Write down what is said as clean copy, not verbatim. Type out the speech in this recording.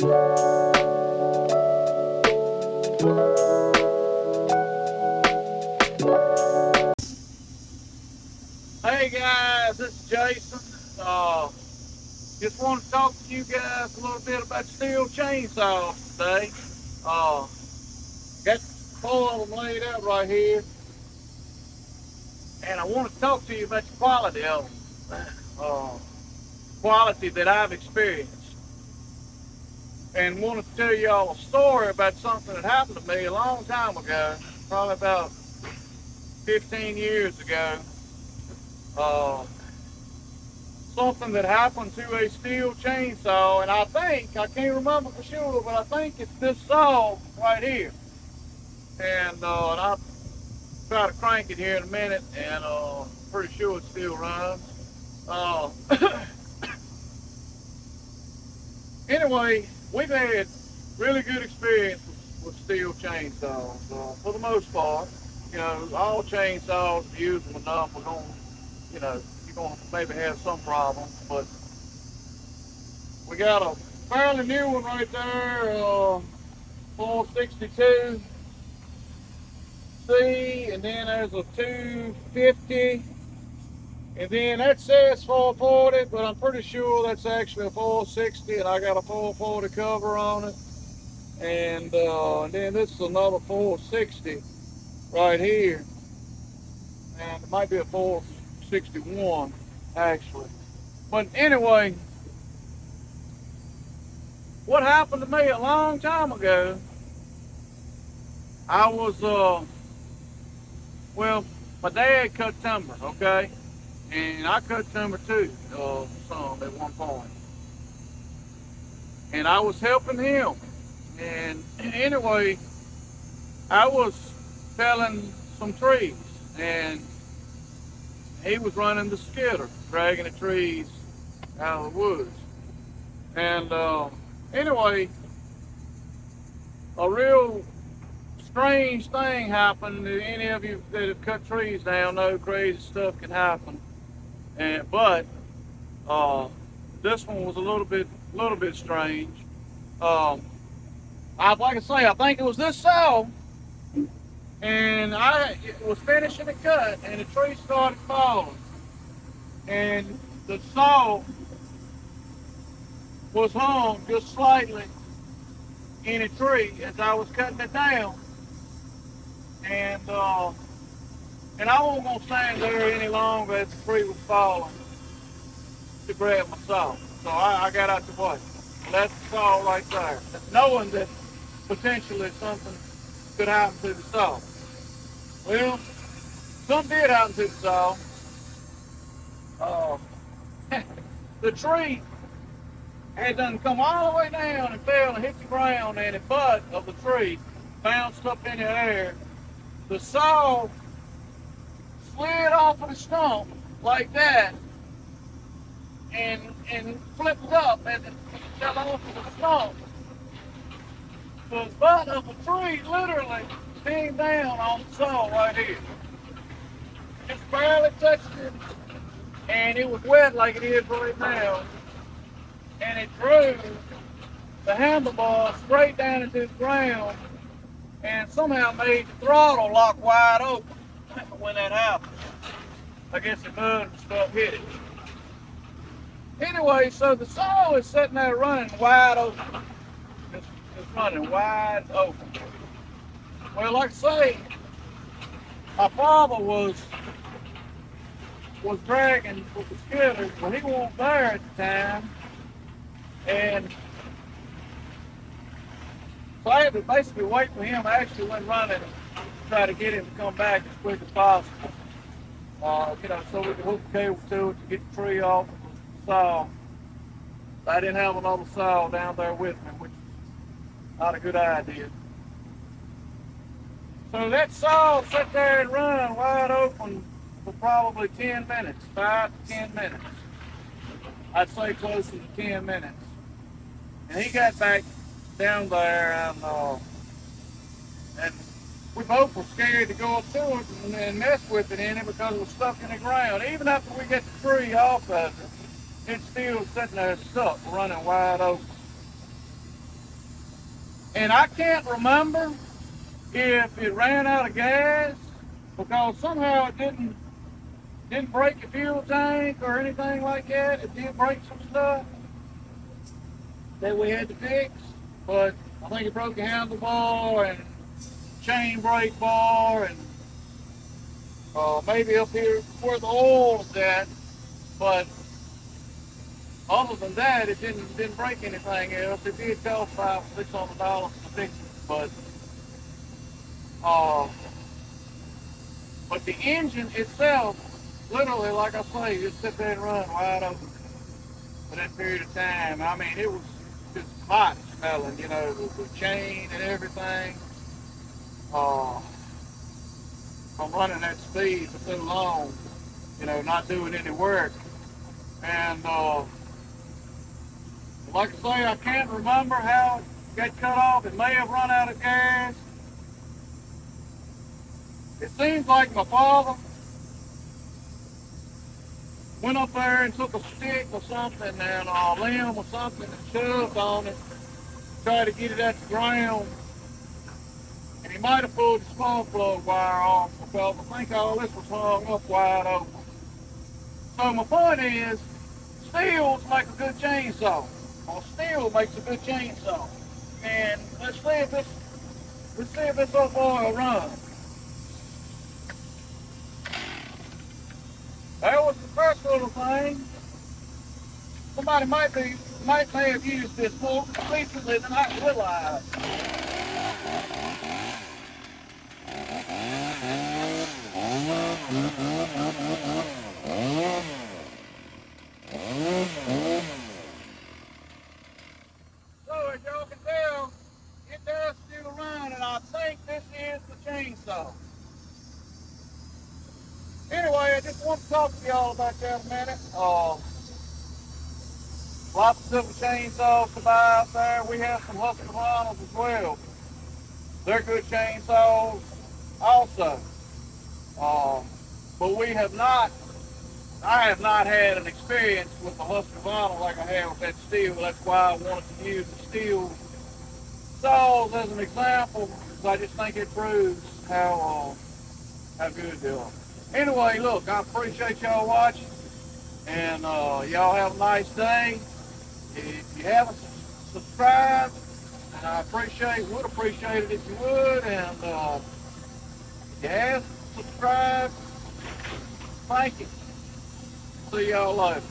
Hey guys, this is Jason. Just want to talk to you guys a little bit about Stihl chainsaws today. Got 4 of them laid out right here, and I want to talk to you about the quality of them. Quality that I've experienced, and want to tell y'all a story about something that happened to me a long time ago, probably about 15 years ago. Something that happened to a Stihl chainsaw, and I can't remember for sure, but I think it's this saw right here. And I'll try to crank it here in a minute, and pretty sure it still runs. Uh, anyway, we've had really good experience with Stihl chainsaws. For the most part, all chainsaws, if you use them enough, we're going to, you're going to maybe have some problems, but we got a fairly new one right there, 462 C, and then there's a 250, and then that says 440, but I'm pretty sure that's actually a 460, and I got a 440 cover on it, and then this is another 460 right here, and it might be a 461 actually. But anyway, what happened to me a long time ago, I was, well, my dad cut timber, okay? And I cut timber too, some at one point. And I was helping him. And anyway, I was felling some trees, and he was running the skidder, dragging the trees out of the woods. And anyway, a real strange thing happened. Any of you that have cut trees down know crazy stuff can happen. But this one was a little bit strange. Like I say, I think it was this saw, and I was finishing the cut, and the tree started falling, and the saw was hung just slightly in a tree as I was cutting it down, and I wasn't gonna stand there any longer as the tree was falling to grab my saw. So I got out the way. That's the saw right there. Knowing that potentially something could happen to the saw. Well, something did happen to the saw. Uh, the tree had done come all the way down and fell and hit the ground, and the butt of the tree bounced up in the air. The saw slid off of the stump like that, and flipped up and it fell off of the stump. The butt of the tree literally came down on the saw right here. Just barely touched it, and it was wet like it is right now. And it drew the handlebar straight down into the ground, and somehow made the throttle lock wide open when that happened. I guess the mud and stuff hit it. Anyway, so the saw is sitting there running wide open. It's running wide open. Well, like I say, my father was dragging with the skidder, but he wasn't there at the time. And so I had to basically wait for him. I actually went running to try to get him to come back as quick as possible. So we could hook the cable to it to get the tree off of the saw. I didn't have another saw down there with me, which is not a good idea. So that saw sat there and run wide open for probably 10 minutes, 5 to 10 minutes. I'd say closer to 10 minutes. And he got back down there, and we both were scared to go up to it and mess with it in it because it was stuck in the ground. Even after we get the tree off of it, it's still sitting there stuck, running wide open. And I can't remember if it ran out of gas because somehow it didn't break the fuel tank or anything like that. It did break some stuff that we had to fix, but I think it broke the handlebar and chain brake bar and maybe up here where the oil is at. But other than that, it didn't break anything else. It did cost $500-600 to fix it, uh, but the engine itself, literally, like I say, just sit there and run wide open for that period of time. I mean, it was just hot smelling, you know, the chain and everything. Uh, from running that speed for so long, you know, not doing any work. And like I say, I can't remember how it got cut off. It may have run out of gas. It seems like my father went up there and took a stick or something and a limb or something and shoved on it, tried to get it at the ground. And he might have pulled the spark plug wire off because I think all this was hung up wide open. So my point is, Stihls make a good chainsaw. Well, Stihl makes a good chainsaw. And let's see if this old boy will run. That was the first little thing. Somebody may have used this more recently than I realized. So as y'all can tell, it does still run, and I think this is the chainsaw. Anyway, I just want to talk to y'all about that a minute. Lots of different chainsaws to buy out there. We have some Husqvarnas as well. They're good chainsaws also. But I have not had an experience with the Husqvarna like I have with that Stihl. That's why I wanted to use the Stihl saws as an example, because I just think it proves how good they are. Anyway, look, I appreciate y'all watching, and y'all have a nice day. If you haven't subscribed, and would appreciate it if you would, and if you have subscribed, thank you. See y'all later.